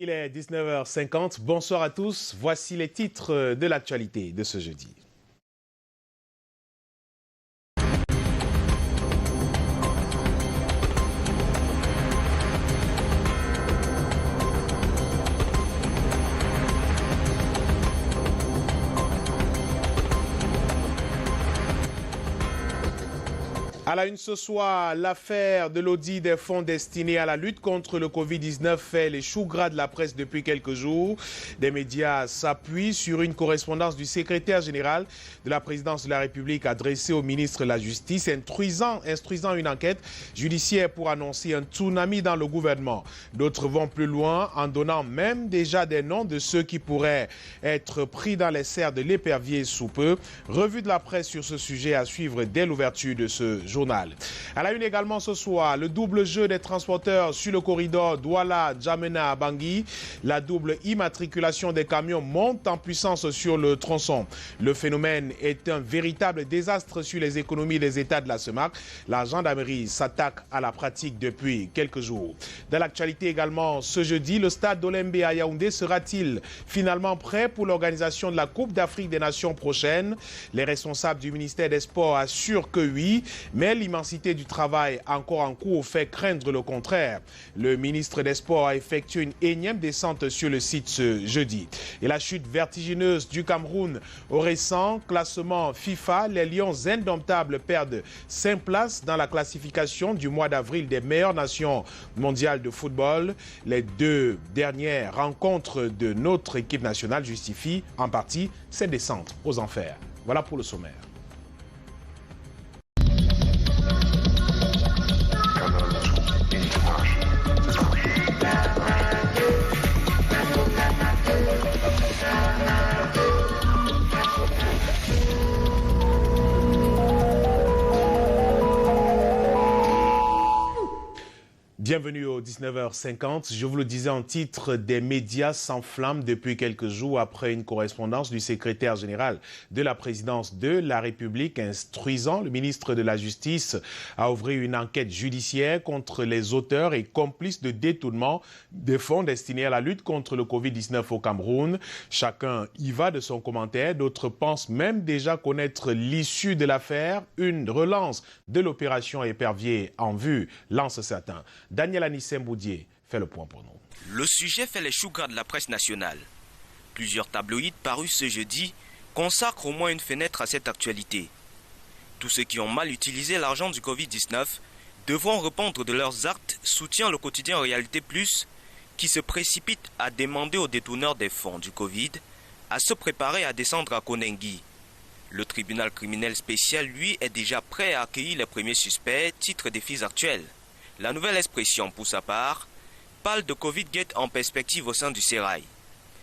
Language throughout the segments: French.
Il est 19h50. Bonsoir à tous. Voici les titres de l'actualité de ce jeudi. À la une ce soir, l'affaire de l'audit des fonds destinés à la lutte contre le Covid-19 fait les choux gras de la presse depuis quelques jours. Des médias s'appuient sur une correspondance du secrétaire général de la présidence de la République adressée au ministre de la Justice, instruisant une enquête judiciaire pour annoncer un tsunami dans le gouvernement. D'autres vont plus loin en donnant même déjà des noms de ceux qui pourraient être pris dans les serres de l'épervier sous peu. Revue de la presse sur ce sujet à suivre dès l'ouverture de ce journal. À la une également ce soir, le double jeu des transporteurs sur le corridor Douala-Djamena à Bangui. La double immatriculation des camions monte en puissance sur le tronçon. Le phénomène est un véritable désastre sur les économies des États de la CEMAC. La gendarmerie s'attaque à la pratique depuis quelques jours. Dans l'actualité également, ce jeudi, le stade d'Olembe à Yaoundé sera-t-il finalement prêt pour l'organisation de la Coupe d'Afrique des Nations prochaine? Les responsables du ministère des Sports assurent que oui, mais l'immensité du travail encore en cours fait craindre le contraire. Le ministre des Sports a effectué une énième descente sur le site ce jeudi. Et la chute vertigineuse du Cameroun au récent classement FIFA, les Lions indomptables perdent 5 places dans la classification du mois d'avril des meilleures nations mondiales de football. Les deux dernières rencontres de notre équipe nationale justifient en partie cette descente aux enfers. Voilà pour le sommaire. Bienvenue au 19h50. Je vous le disais en titre, des médias s'enflamment depuis quelques jours après une correspondance du secrétaire général de la présidence de la République instruisant le ministre de la Justice à ouvrir une enquête judiciaire contre les auteurs et complices de détournement des fonds destinés à la lutte contre le Covid-19 au Cameroun. Chacun y va de son commentaire. D'autres pensent même déjà connaître l'issue de l'affaire. Une relance de l'opération épervier en vue, lance certains. Daniel Anissem Boudier fait le point pour nous. Le sujet fait les choux gras de la presse nationale. Plusieurs tabloïds parus ce jeudi consacrent au moins une fenêtre à cette actualité. Tous ceux qui ont mal utilisé l'argent du Covid-19 devront répondre de leurs actes, soutient le quotidien Réalité Plus, qui se précipite à demander aux détourneurs des fonds du Covid à se préparer à descendre à Konengi. Le tribunal criminel spécial, lui, est déjà prêt à accueillir les premiers suspects, titre des faits actuels. La nouvelle expression, pour sa part, parle de Covid-Gate en perspective au sein du sérail.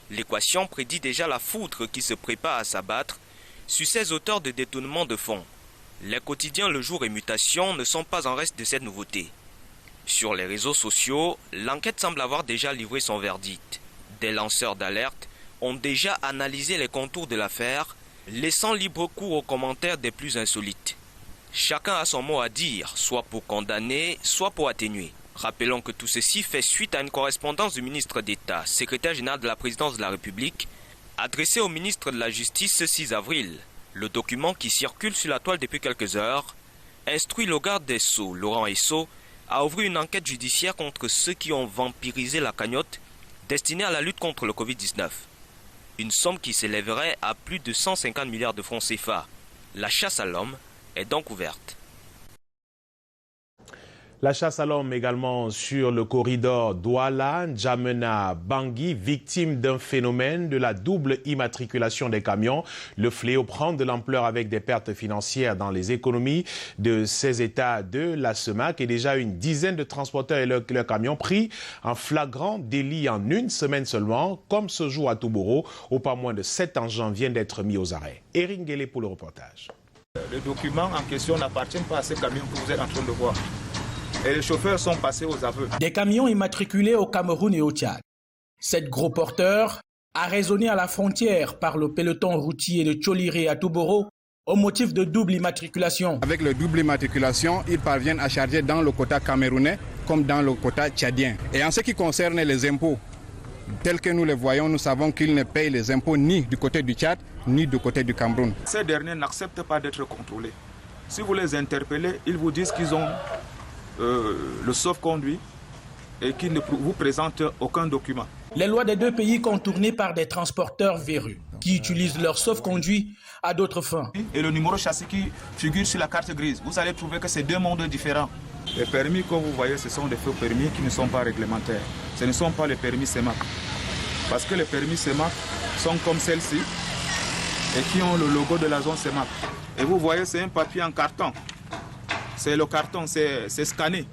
L'équation prédit déjà la foudre qui se prépare à s'abattre sur ces auteurs de détournement de fonds. Les quotidiens Le Jour et Mutation ne sont pas en reste de cette nouveauté. Sur les réseaux sociaux, l'enquête semble avoir déjà livré son verdict. Des lanceurs d'alerte ont déjà analysé les contours de l'affaire, laissant libre cours aux commentaires des plus insolites. Chacun a son mot à dire, soit pour condamner, soit pour atténuer. Rappelons que tout ceci fait suite à une correspondance du ministre d'État, secrétaire général de la présidence de la République, adressée au ministre de la Justice ce 6 avril. Le document qui circule sur la toile depuis quelques heures instruit le garde des Sceaux, Laurent Esso, à ouvrir une enquête judiciaire contre ceux qui ont vampirisé la cagnotte destinée à la lutte contre le Covid-19. Une somme qui s'élèverait à plus de 150 milliards de francs CFA. La chasse à l'homme est donc ouverte. La chasse à l'homme également sur le corridor Douala-Djamena-Bangui, victime d'un phénomène de la double immatriculation des camions. Le fléau prend de l'ampleur avec des pertes financières dans les économies de ces États de la CEMAC et déjà une dizaine de transporteurs et leurs camions pris en flagrant délit en une semaine seulement, comme ce jour à Touboro, où pas moins de 7 engins viennent d'être mis aux arrêts. Eric Guélé pour le reportage. Les documents en question n'appartiennent pas à ces camions que vous êtes en train de voir. Et les chauffeurs sont passés aux aveux. Des camions immatriculés au Cameroun et au Tchad. 7 gros porteurs arraisonnés à la frontière par le peloton routier de Tcholiré à Touboro au motif de double immatriculation. Avec le double immatriculation, ils parviennent à charger dans le quota camerounais comme dans le quota tchadien. Et en ce qui concerne les impôts, Tels que nous les voyons, nous savons qu'ils ne payent les impôts ni du côté du Tchad, ni du côté du Cameroun. Ces derniers n'acceptent pas d'être contrôlés. Si vous les interpellez, ils vous disent qu'ils ont le sauf-conduit et qu'ils ne vous présentent aucun document. Les lois des deux pays contournées par des transporteurs véreux qui utilisent leur sauf-conduit à d'autres fins. Et le numéro châssis qui figure sur la carte grise, vous allez trouver que c'est deux mondes différents. Les permis, comme vous voyez, ce sont des faux permis qui ne sont pas réglementaires. Ce ne sont pas les permis CEMAC. Parce que les permis CEMAC sont comme celle-ci et qui ont le logo de la zone CEMAC. Et vous voyez, c'est un papier en carton. C'est le carton, c'est scanné.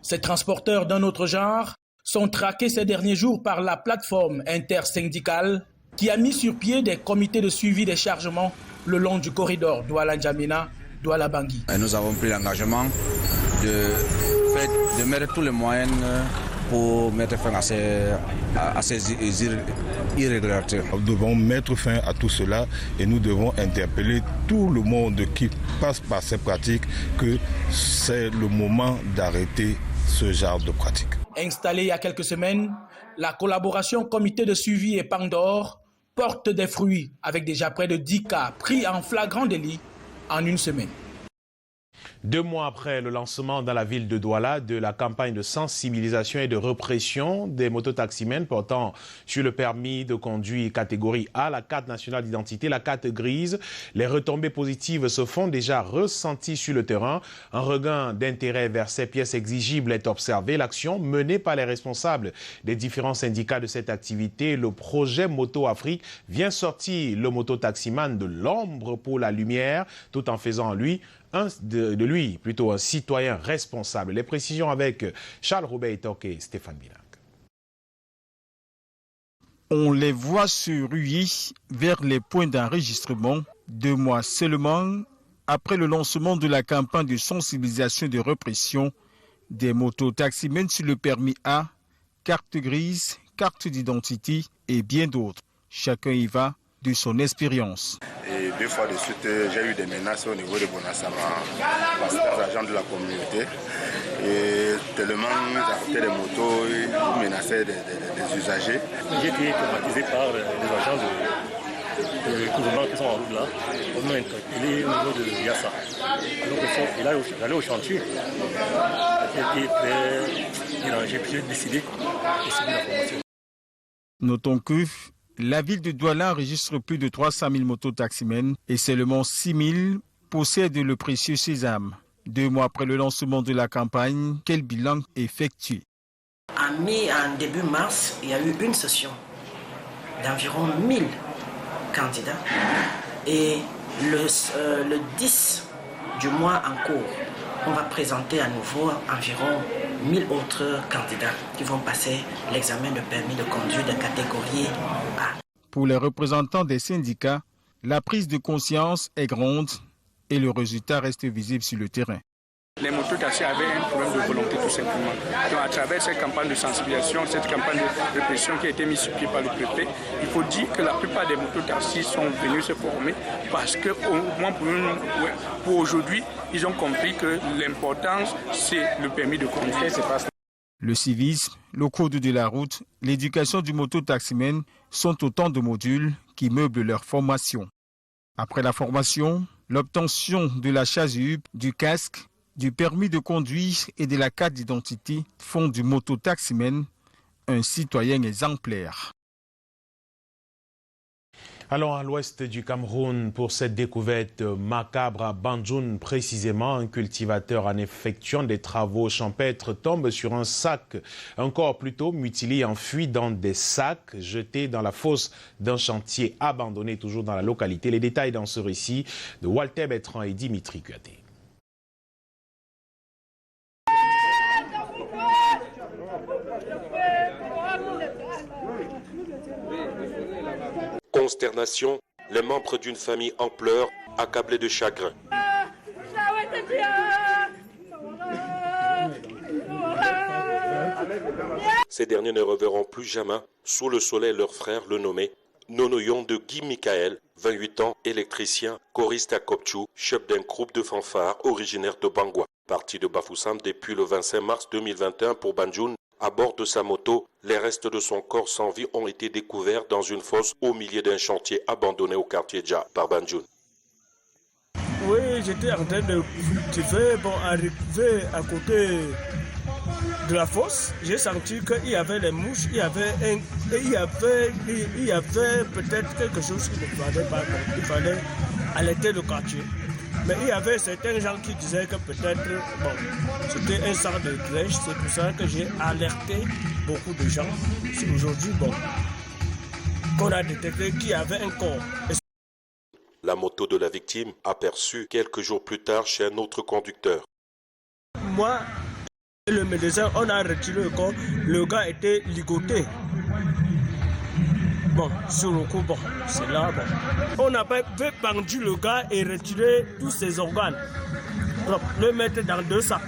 Ces transporteurs d'un autre genre sont traqués ces derniers jours par la plateforme intersyndicale qui a mis sur pied des comités de suivi des chargements le long du corridor Douala-N'Djamena-Douala-Bangui. Nous avons pris l'engagement de mettre tous les moyens pour mettre fin à ces irrégularités. Nous devons mettre fin à tout cela et nous devons interpeller tout le monde qui passe par ces pratiques que c'est le moment d'arrêter ce genre de pratiques. Installée il y a quelques semaines, la collaboration comité de suivi et Pandore porte des fruits avec déjà près de 10 cas pris en flagrant délit en une semaine. 2 mois après le lancement dans la ville de Douala de la campagne de sensibilisation et de répression des mototaximens portant sur le permis de conduire catégorie A, la carte nationale d'identité, la carte grise, les retombées positives se font déjà ressenties sur le terrain. Un regain d'intérêt vers ces pièces exigibles est observé. L'action menée par les responsables des différents syndicats de cette activité, le projet Moto Afrique, vient sortir le mototaximan de l'ombre pour la lumière, tout en faisant de lui plutôt un citoyen responsable. Les précisions avec Charles Robert Itoke et Stéphane Binak. On les voit se ruer vers les points d'enregistrement 2 mois seulement après le lancement de la campagne de sensibilisation et de répression des mototaximens sur le permis A, carte grise, carte d'identité et bien d'autres. Chacun y va de son expérience. Et 2 fois de suite, j'ai eu des menaces au niveau de Bonassama par certains agents de la communauté. Et tellement ils arrêtaient les motos, ils menaçaient des usagers. J'ai été traumatisé par les agents de gouvernement qui sont en route là. On m'a interpellé au niveau de Yassa. Et là, j'allais au chantier. J'ai été très dérangé, puis j'ai décidé de suivre la formation. Notons que la ville de Douala enregistre plus de 300 000 mototaximens et seulement 6 000 possèdent le précieux sésame. 2 mois après le lancement de la campagne, quel bilan effectué? En début mars, il y a eu une session d'environ 1000 candidats. Et le 10 du mois en cours, on va présenter à nouveau environ 1000 autres candidats qui vont passer l'examen de permis de conduire de catégorie A. Pour les représentants des syndicats, la prise de conscience est grande et le résultat reste visible sur le terrain. Les mototaxis avaient un problème de volonté tout simplement. Donc à travers cette campagne de sensibilisation, cette campagne de répression qui a été mise sur pied par le préfet, il faut dire que la plupart des mototaxis sont venus se former parce que au moins pour aujourd'hui, ils ont compris que l'importance c'est le permis de conduire. Le civisme, le code de la route, l'éducation du mototaximen sont autant de modules qui meublent leur formation. Après la formation, l'obtention de la chasuble, du casque, du permis de conduire et de la carte d'identité font du mototaximen un citoyen exemplaire. Allons à l'ouest du Cameroun pour cette découverte macabre à Banjoun. Précisément, un cultivateur en effectuant des travaux champêtres tombe sur un sac, un corps plutôt mutilé, enfui dans des sacs jetés dans la fosse d'un chantier abandonné toujours dans la localité. Les détails dans ce récit de Walter Bertrand et Dimitri Kuaté. Consternation, les membres d'une famille en pleurs, accablés de chagrin. Ces derniers ne reverront plus jamais sous le soleil leur frère, le nommé Nonoyon de Guy Michael, 28 ans, électricien, choriste à Kopchou, chef d'un groupe de fanfares originaire de Bangwa. Parti de Bafoussam depuis le 25 mars 2021 pour Banjoun, À bord de sa moto, les restes de son corps sans vie ont été découverts dans une fosse au milieu d'un chantier abandonné au quartier Dja par Banjoun. Oui, j'étais en train de arriver à côté de la fosse. J'ai senti qu'il y avait des mouches, il y avait peut-être quelque chose qu'il ne fallait pas. Il fallait alerter le quartier. Mais il y avait certains gens qui disaient que peut-être, c'était un sang de crèche. C'est pour ça que j'ai alerté beaucoup de gens. C'est aujourd'hui, qu'on a détecté qu'il y avait un corps. La moto de la victime aperçue quelques jours plus tard chez un autre conducteur. Moi et le médecin, on a retiré le corps. Le gars était ligoté. Sur le coup, c'est là. On a pendu le gars et retiré tous ses organes. Le mettre dans 2 sacs.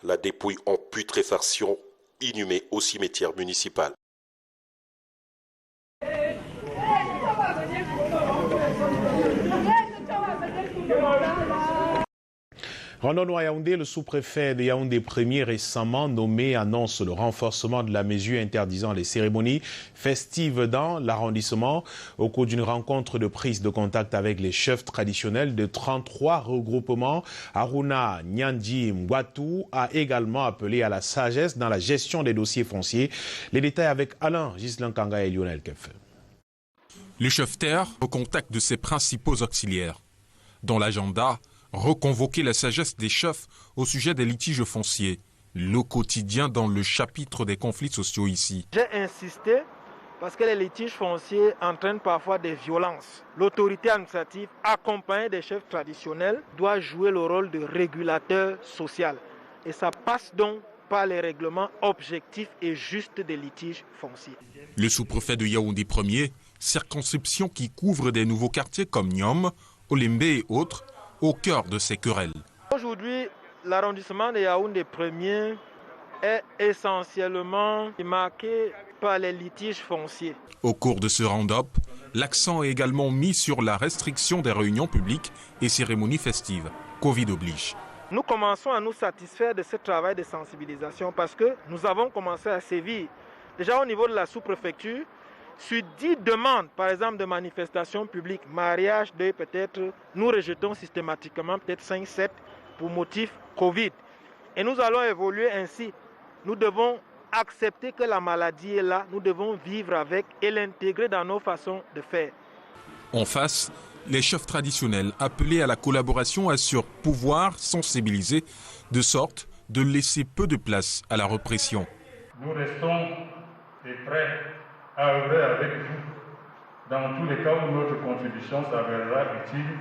La dépouille en putréfaction inhumée au cimetière municipal. Rendons-nous à Yaoundé, le sous-préfet de Yaoundé premier récemment nommé annonce le renforcement de la mesure interdisant les cérémonies festives dans l'arrondissement. Au cours d'une rencontre de prise de contact avec les chefs traditionnels de 33 regroupements, Aruna Nyandi Mwatu a également appelé à la sagesse dans la gestion des dossiers fonciers. Les détails avec Alain Ghislain Kanga et Lionel Kefe. Le chef-terre au contact de ses principaux auxiliaires. Dans l'agenda, reconvoquer la sagesse des chefs au sujet des litiges fonciers, le quotidien dans le chapitre des conflits sociaux ici. J'ai insisté parce que les litiges fonciers entraînent parfois des violences. L'autorité administrative, accompagnée des chefs traditionnels, doit jouer le rôle de régulateur social. Et ça passe donc par les règlements objectifs et justes des litiges fonciers. Le sous-préfet de Yaoundé 1er, circonscription qui couvre des nouveaux quartiers comme Niom, Olembe et autres, au cœur de ces querelles. Aujourd'hui, l'arrondissement de Yaoundé 1er est essentiellement marqué par les litiges fonciers. Au cours de ce round-up, l'accent est également mis sur la restriction des réunions publiques et cérémonies festives. Covid oblige. Nous commençons à nous satisfaire de ce travail de sensibilisation parce que nous avons commencé à sévir. Déjà au niveau de la sous-préfecture, sur 10 demandes, par exemple, de manifestations publiques, mariage, deuil, peut-être, nous rejetons systématiquement peut-être 5-7 pour motif Covid. Et nous allons évoluer ainsi. Nous devons accepter que la maladie est là, nous devons vivre avec et l'intégrer dans nos façons de faire. En face, les chefs traditionnels appelés à la collaboration assurent pouvoir sensibiliser de sorte de laisser peu de place à la répression. Nous restons prêts à œuvrer avec vous dans tous les cas où notre contribution s'avérera utile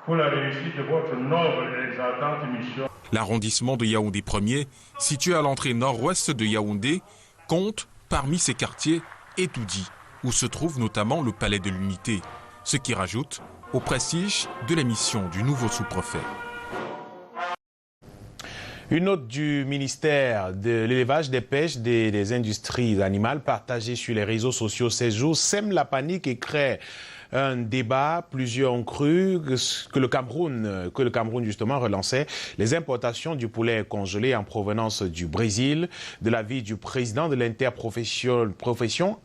pour la réussite de votre noble et exaltante mission. L'arrondissement de Yaoundé 1er, situé à l'entrée nord-ouest de Yaoundé, compte parmi ses quartiers Etoudi, où se trouve notamment le palais de l'Unité, ce qui rajoute au prestige de la mission du nouveau sous-préfet. Une note du ministère de l'élevage, des pêches, des industries animales partagée sur les réseaux sociaux ces jours sème la panique et crée un débat. Plusieurs ont cru que le Cameroun justement relançait les importations du poulet congelé en provenance du Brésil. De l'avis du président de l'interprofession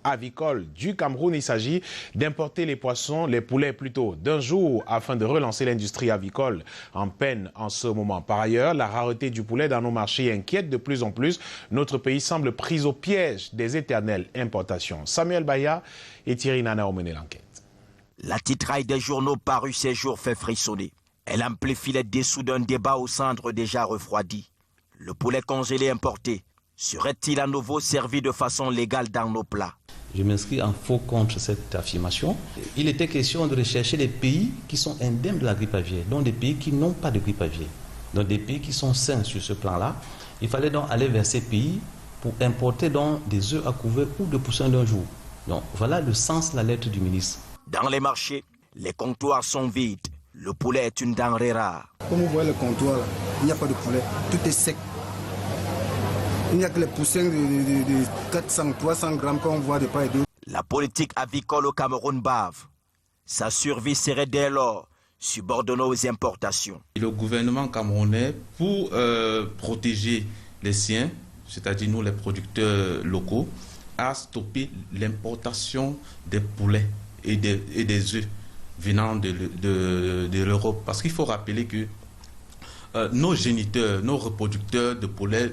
avicole du Cameroun, il s'agit d'importer les poulets plutôt d'un jour afin de relancer l'industrie avicole en peine en ce moment. Par ailleurs, la rareté du poulet dans nos marchés inquiète de plus en plus. Notre pays semble pris au piège des éternelles importations. Samuel Baya et Thierry Nana ont mené l'enquête. La titraille des journaux parus ces jours fait frissonner. Elle amplifie les dessous d'un débat au centre déjà refroidi. Le poulet congelé importé serait-il à nouveau servi de façon légale dans nos plats? Je m'inscris en faux contre cette affirmation. Il était question de rechercher les pays qui sont indemnes de la grippe aviaire, donc des pays qui n'ont pas de grippe aviaire, donc des pays qui sont sains sur ce plan-là. Il fallait donc aller vers ces pays pour importer donc des œufs à couvert ou de poussins d'un jour. Donc voilà le sens de la lettre du ministre. Dans les marchés, les comptoirs sont vides. Le poulet est une denrée rare. Comme vous voyez le comptoir, là, il n'y a pas de poulet. Tout est sec. Il n'y a que les poussins de 400, 300 grammes qu'on voit de part et d'autre. La politique avicole au Cameroun bave. Sa survie serait dès lors subordonnée aux importations. Le gouvernement camerounais, pour protéger les siens, c'est-à-dire nous les producteurs locaux, à stopper l'importation des poulets et des œufs venant de l'Europe. Parce qu'il faut rappeler que nos géniteurs, nos reproducteurs de poulets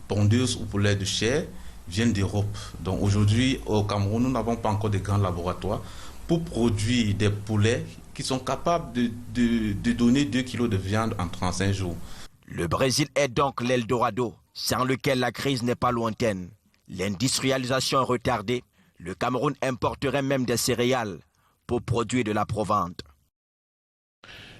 pondeuses ou poulets de chair viennent d'Europe. Donc aujourd'hui, au Cameroun, nous n'avons pas encore de grands laboratoires pour produire des poulets qui sont capables de donner 2 kilos de viande en 35 jours. Le Brésil est donc l'Eldorado, sans lequel la crise n'est pas lointaine. L'industrialisation est retardée. Le Cameroun importerait même des céréales pour produire de la provente.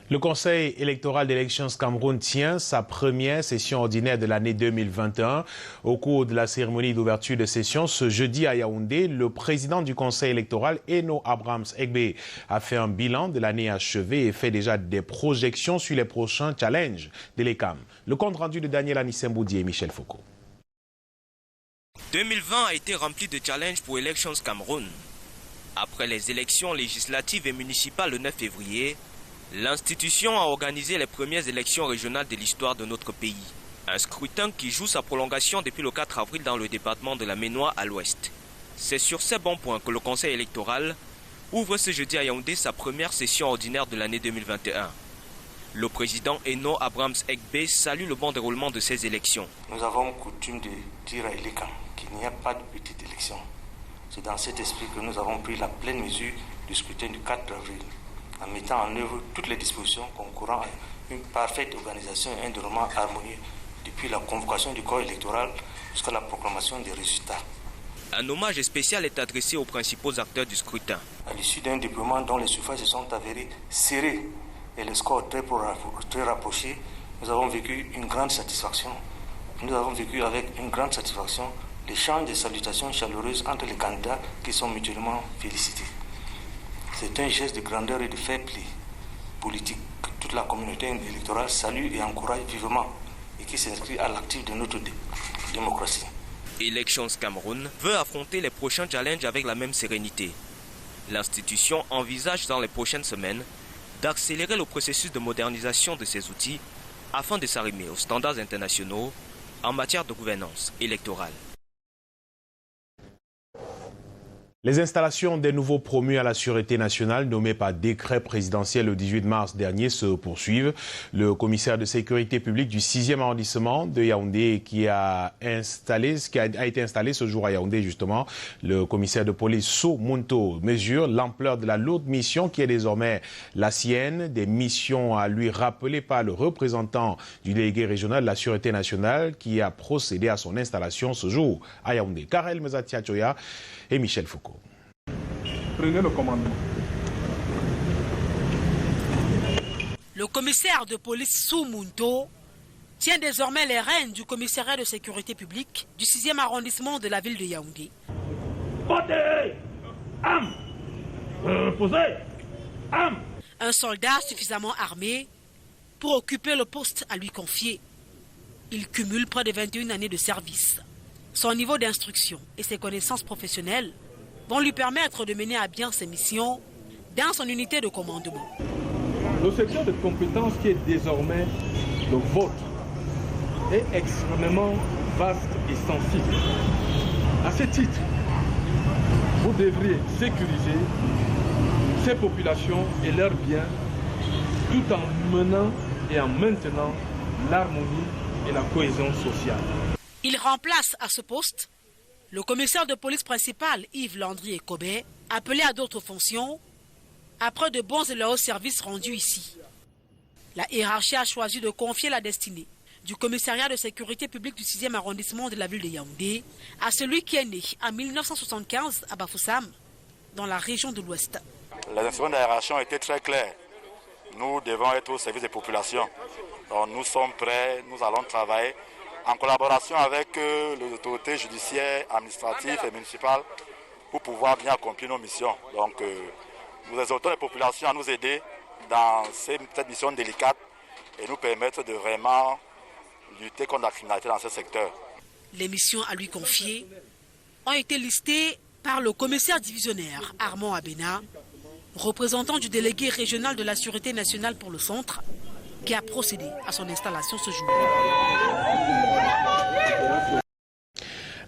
Le Conseil électoral d'Elections Cameroun tient sa première session ordinaire de l'année 2021. Au cours de la cérémonie d'ouverture de session, ce jeudi à Yaoundé, le président du Conseil électoral, Eno Abrams Egbe, a fait un bilan de l'année achevée et fait déjà des projections sur les prochains challenges de l'ECAM. Le compte rendu de Daniel Anissemboudi et Michel Foucault. 2020 a été rempli de challenges pour Elections Cameroun. Après les élections législatives et municipales le 9 février, l'institution a organisé les premières élections régionales de l'histoire de notre pays. Un scrutin qui joue sa prolongation depuis le 4 avril dans le département de la Ménois à l'ouest. C'est sur ces bons points que le Conseil électoral ouvre ce jeudi à Yaoundé sa première session ordinaire de l'année 2021. Le président Eno Abrams Egbe salue le bon déroulement de ces élections. Nous avons coutume de dire à l'ECAM qu'il n'y a pas de petite élection. C'est dans cet esprit que nous avons pris la pleine mesure du scrutin du 4 avril. En mettant en œuvre toutes les dispositions concourant à une parfaite organisation et un déroulement harmonieux depuis la convocation du corps électoral jusqu'à la proclamation des résultats. Un hommage spécial est adressé aux principaux acteurs du scrutin. À l'issue d'un déploiement dont les suffrages se sont avérés serrés et les scores très rapprochés, nous avons vécu une grande satisfaction. Nous avons vécu avec une grande satisfaction l'échange de salutations chaleureuses entre les candidats qui sont mutuellement félicités. C'est un geste de grandeur et de fair play politique que toute la communauté électorale salue et encourage vivement et qui s'inscrit à l'actif de notre démocratie. Elections Cameroun veut affronter les prochains challenges avec la même sérénité. L'institution envisage dans les prochaines semaines d'accélérer le processus de modernisation de ses outils afin de s'arrimer aux standards internationaux en matière de gouvernance électorale. Les installations des nouveaux promus à la Sûreté nationale nommés par décret présidentiel le 18 mars dernier se poursuivent. Le commissaire de sécurité publique du 6e arrondissement de Yaoundé qui a été installé ce jour à Yaoundé justement, le commissaire de police So Munto mesure l'ampleur de la lourde mission qui est désormais la sienne, des missions à lui rappeler par le représentant du délégué régional de la Sûreté nationale qui a procédé à son installation ce jour à Yaoundé. Karel Mezatiachoya et Michel Foucault. Prenez le commandement. Le commissaire de police Soumunto tient désormais les rênes du commissariat de sécurité publique du 6e arrondissement de la ville de Yaoundé. Portez armes. Posez armes. Un soldat suffisamment armé pour occuper le poste à lui confier. Il cumule près de 21 années de service. Son niveau d'instruction et ses connaissances professionnelles vont lui permettre de mener à bien ses missions dans son unité de commandement. Le secteur de compétences qui est désormais le vôtre est extrêmement vaste et sensible. À ce titre, vous devriez sécuriser ces populations et leurs biens tout en menant et en maintenant l'harmonie et la cohésion sociale. Il remplace à ce poste le commissaire de police principal Yves Landry Ekobé, appelé à d'autres fonctions, après de bons et loyaux services rendus ici. La hiérarchie a choisi de confier la destinée du commissariat de sécurité publique du 6e arrondissement de la ville de Yaoundé à celui qui est né en 1975 à Bafoussam, dans la région de l'Ouest. Les instruments de la hiérarchie ont été très clairs. Nous devons être au service des populations. Donc nous sommes prêts, nous allons travailler en collaboration avec les autorités judiciaires, administratives et municipales pour pouvoir bien accomplir nos missions. Donc nous exhortons les populations à nous aider dans cette mission délicate et nous permettre de vraiment lutter contre la criminalité dans ce secteur. Les missions à lui confier ont été listées par le commissaire divisionnaire Armand Abena, représentant du délégué régional de la Sûreté nationale pour le centre, qui a procédé à son installation ce jour.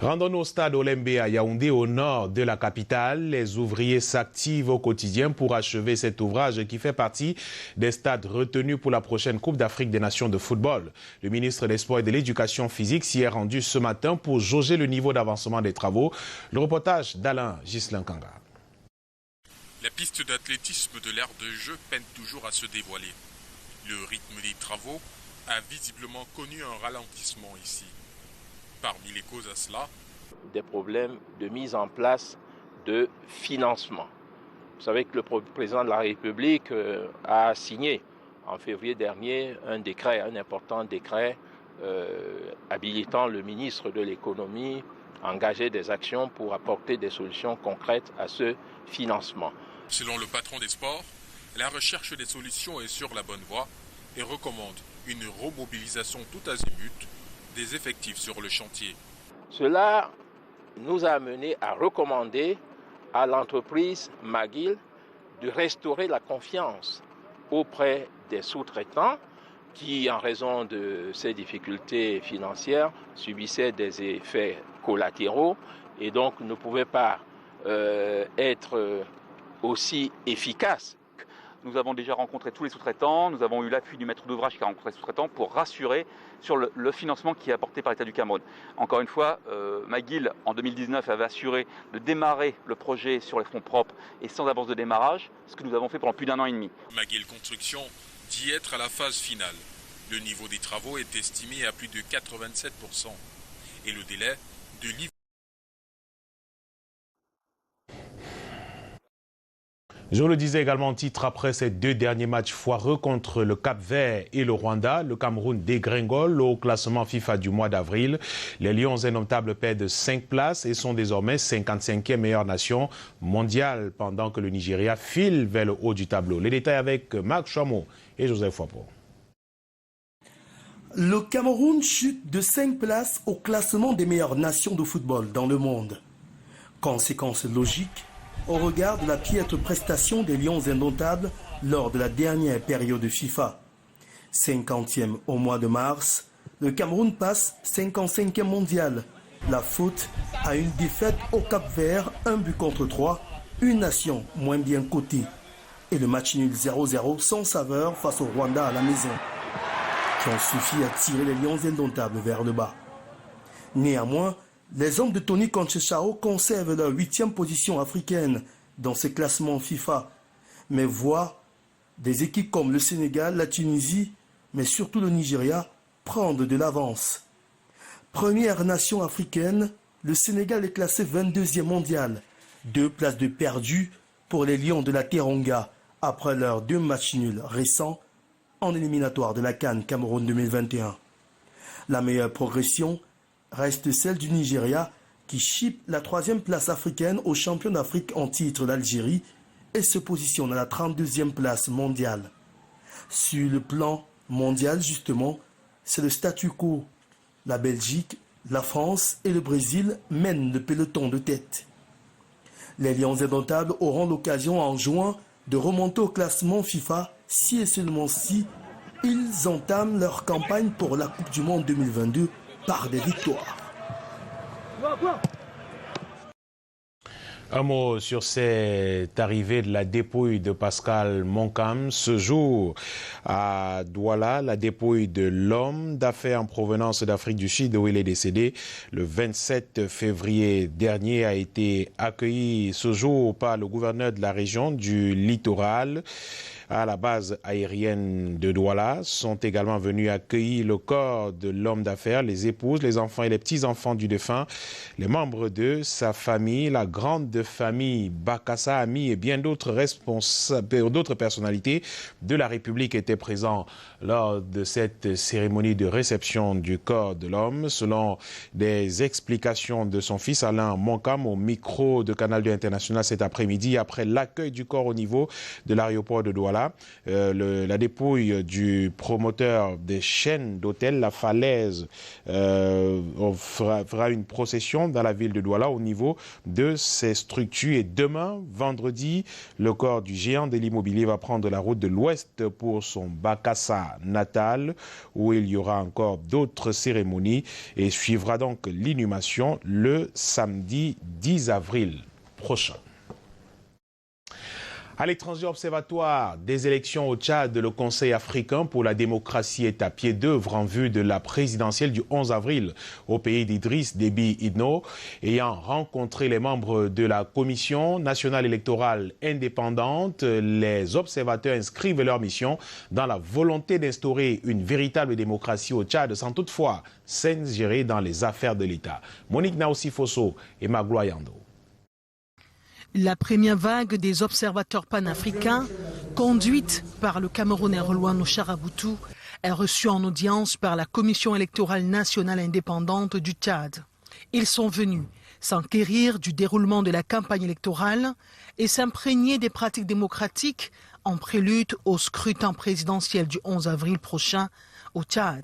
Rendons-nous au stade Olembe à Yaoundé, au nord de la capitale. Les ouvriers s'activent au quotidien pour achever cet ouvrage qui fait partie des stades retenus pour la prochaine Coupe d'Afrique des Nations de football. Le ministre des Sports et de l'Éducation physique s'y est rendu ce matin pour jauger le niveau d'avancement des travaux. Le reportage d'Alain Ghislain Kanga. La piste d'athlétisme de l'aire de jeu peine toujours à se dévoiler. Le rythme des travaux a visiblement connu un ralentissement ici. Parmi les causes à cela, des problèmes de mise en place de financement. Vous savez que le président de la République a signé en février dernier un important décret habilitant le ministre de l'économie à engager des actions pour apporter des solutions concrètes à ce financement. Selon le patron des sports, la recherche des solutions est sur la bonne voie et recommande une remobilisation tout azimut des effectifs sur le chantier. Cela nous a amené à recommander à l'entreprise McGill de restaurer la confiance auprès des sous-traitants qui, en raison de ces difficultés financières, subissaient des effets collatéraux et donc ne pouvaient pas être aussi efficaces. Nous avons déjà rencontré tous les sous-traitants, nous avons eu l'appui du maître d'ouvrage qui a rencontré les sous-traitants pour rassurer sur le financement qui est apporté par l'État du Cameroun. Encore une fois, McGill, en 2019, avait assuré de démarrer le projet sur les fonds propres et sans avance de démarrage, ce que nous avons fait pendant plus d'1 an et demi. McGill Construction dit être à la phase finale. Le niveau des travaux est estimé à plus de 87% et le délai de livraison. Je le disais également en titre, après ces 2 derniers matchs foireux contre le Cap-Vert et le Rwanda, le Cameroun dégringole au classement FIFA du mois d'avril. Les Lions indomptables perdent 5 places et sont désormais 55e meilleure nation mondiale, pendant que le Nigeria file vers le haut du tableau. Les détails avec Marc Chameau et Joseph Fouapo. Le Cameroun chute de 5 places au classement des meilleures nations de football dans le monde. Conséquence logique, au regard de la piètre prestation des Lions indomptables lors de la dernière période FIFA. 50e au mois de mars, le Cameroun passe 55e mondial. La faute à une défaite au Cap-Vert, 1-3, une nation moins bien cotée. Et le match nul 0-0 sans saveur face au Rwanda à la maison, qui ont suffi à tirer les Lions indomptables vers le bas. Néanmoins, les hommes de Tony Conchechao conservent leur 8e position africaine dans ces classements FIFA, mais voient des équipes comme le Sénégal, la Tunisie, mais surtout le Nigeria prendre de l'avance. Première nation africaine, le Sénégal est classé 22e mondial, 2 places de perdu pour les Lions de la Teranga après leurs 2 matchs nuls récents en éliminatoire de la CAN Cameroun 2021. La meilleure progression reste celle du Nigeria qui chipe la 3e place africaine aux champions d'Afrique en titre d'Algérie et se positionne à la 32e place mondiale. Sur le plan mondial, justement, c'est le statu quo. La Belgique, la France et le Brésil mènent le peloton de tête. Les Lions indomptables auront l'occasion en juin de remonter au classement FIFA si et seulement si ils entament leur campagne pour la Coupe du Monde 2022 par des victoires. Un mot sur cette arrivée de la dépouille de Pascal Monkam. Ce jour, à Douala, la dépouille de l'homme d'affaires en provenance d'Afrique du Sud, où il est décédé le 27 février dernier, a été accueilli ce jour par le gouverneur de la région du littoral. À la base aérienne de Douala sont également venus accueillir le corps de l'homme d'affaires, les épouses, les enfants et les petits-enfants du défunt, les membres de sa famille, la grande famille Bakassa, amis et bien d'autres personnalités de la République étaient présents lors de cette cérémonie de réception du corps de l'homme. Selon des explications de son fils Alain Monkam au micro de Canal 2 International cet après-midi, après l'accueil du corps au niveau de l'aéroport de Douala, la dépouille du promoteur des chaînes d'hôtels La Falaise fera une procession dans la ville de Douala au niveau de ses structures. Et demain, vendredi, le corps du géant de l'immobilier va prendre la route de l'Ouest pour son Bakassa natal, où il y aura encore d'autres cérémonies et suivra donc l'inhumation le samedi 10 avril prochain. À l'étranger, observatoire des élections au Tchad, le Conseil africain pour la démocratie est à pied d'œuvre en vue de la présidentielle du 11 avril au pays d'Idriss Déby Itno. Ayant rencontré les membres de la Commission nationale électorale indépendante, les observateurs inscrivent leur mission dans la volonté d'instaurer une véritable démocratie au Tchad sans toutefois s'ingérer dans les affaires de l'État. Monique Naosi-Fosso et Magloire Yando. La première vague des observateurs panafricains, conduite par le Camerounais Relouane Charaboutou, est reçue en audience par la Commission électorale nationale indépendante du Tchad. Ils sont venus s'enquérir du déroulement de la campagne électorale et s'imprégner des pratiques démocratiques en prélude au scrutin présidentiel du 11 avril prochain au Tchad.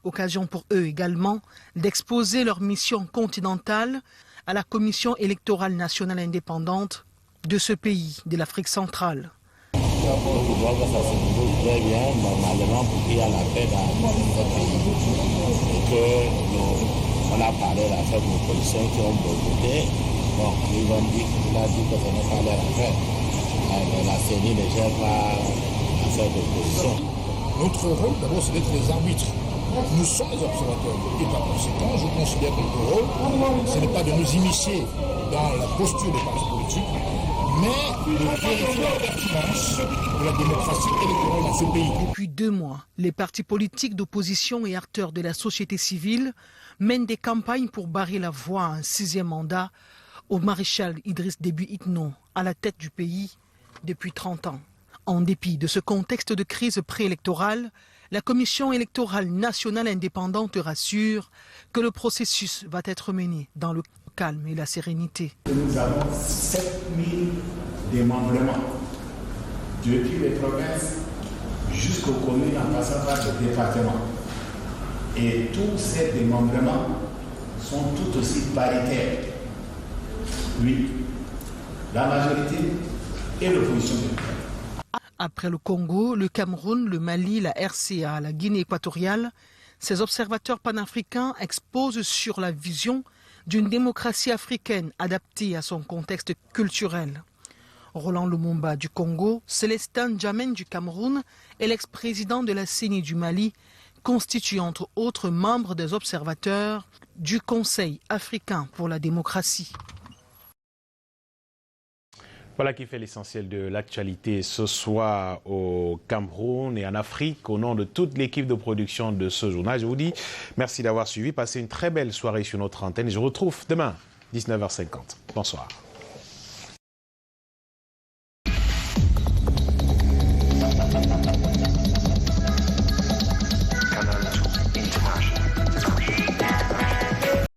Occasion pour eux également d'exposer leur mission continentale à la Commission électorale nationale indépendante de ce pays, de l'Afrique centrale. Je vois que ça se déroule très bien, normalement, pour qu'il y ait la paix dans notre pays. Et qu'on a parlé à l'affaire de l'opposition qui ont boycotté. Bon, ils ont dit qu'il a dit que ce n'est pas leur affaire. La CENI ne gère pas l'affaire d'opposition. Notre rôle, d'abord, c'est d'être les arbitres. Nous sommes les observateurs et par conséquent, je considère que notre rôle, ce n'est pas de nous immiscer dans la posture des partis politiques, mais de vérifier la pertinence de la démocratie électorale dans ce pays. Depuis 2 mois, les partis politiques d'opposition et acteurs de la société civile mènent des campagnes pour barrer la voie à un 6e mandat au maréchal Idriss Déby Itno, à la tête du pays depuis 30 ans. En dépit de ce contexte de crise préélectorale, la Commission électorale nationale indépendante rassure que le processus va être mené dans le calme et la sérénité. Nous avons 7000 démembrements, depuis les provinces jusqu'aux communes en passant par le département. Et tous ces démembrements sont tout aussi paritaires. Oui, la majorité et l'opposition démocratique. Après le Congo, le Cameroun, le Mali, la RCA, la Guinée équatoriale, ces observateurs panafricains exposent sur la vision d'une démocratie africaine adaptée à son contexte culturel. Roland Lumumba du Congo, Célestin Djamène du Cameroun et l'ex-président de la CENI du Mali constituent entre autres membres des observateurs du Conseil africain pour la démocratie. Voilà qui fait l'essentiel de l'actualité ce soir au Cameroun et en Afrique. Au nom de toute l'équipe de production de ce journal, je vous dis merci d'avoir suivi. Passez une très belle soirée sur notre antenne. Je vous retrouve demain, 19h50. Bonsoir.